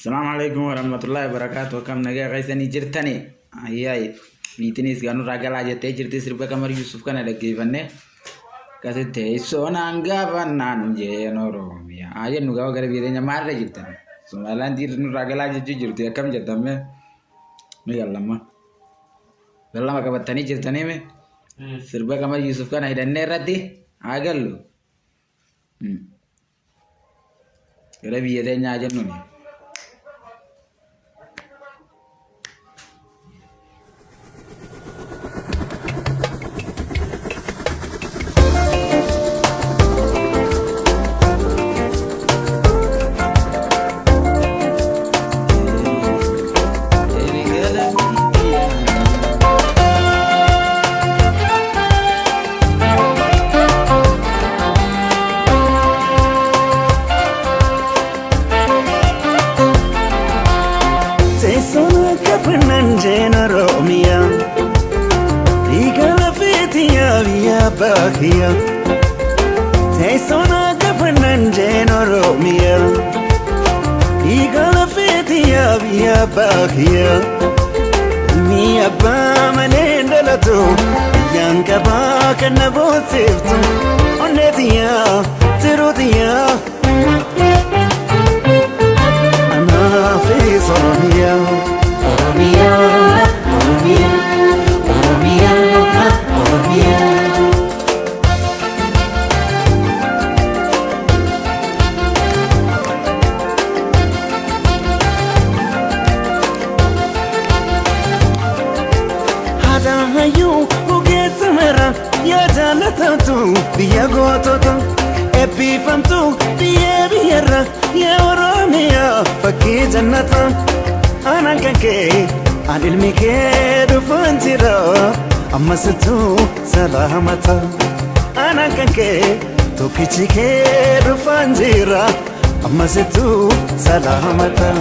السلام عليكم ورحمة الله وبركاته. كم نجا غيثني جرتني هاي بيتنيس كانوا راجل aja teh cerita serba kamar Yusuf kan ada kibannya kasih teh soalnya angga banan je noro ya aja nuga gara bidanya marah cerita soalnya nanti ragal aja jujur dia kam jatahnya nih lama kabat tani cerita nih me serba kamar Yusuf kan ada nerati agal lu gara bidanya aja nih Romia, igala fitia via bakia. Sei sono capanangeno Romia, igala fitia via bakia. Mia ba manenda la tu, yanka ba kana bosiftu. Onetia, terutia. Ana fi Romia, Romia. Hayu ugetamera ya jalatatu biya gototu epifamtu biya biyara ya oromia fakki jannata anankanke anilmike dufanjira ammasitu salamata anankanke tokichike dufanjira ammasitu salamata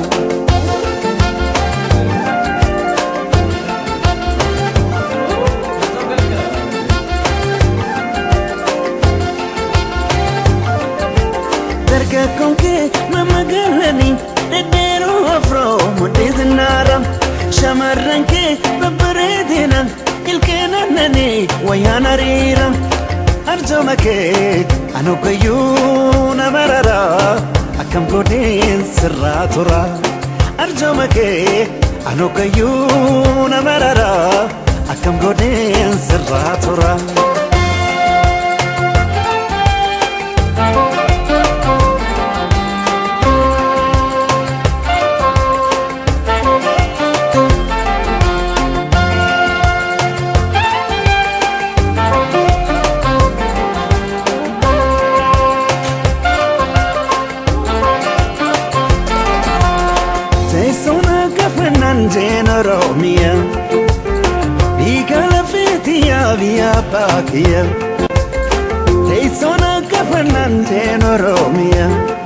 Conke mama galani dedero afro mudiznara shamarranke babredina ilkenanani wayanarira arjomake anukayuna marara akam godin sirratura arjomake anukayuna marara akam godin sirratura Jena Romia, igala fitia via bakia. They sona kapanan Jena Romia.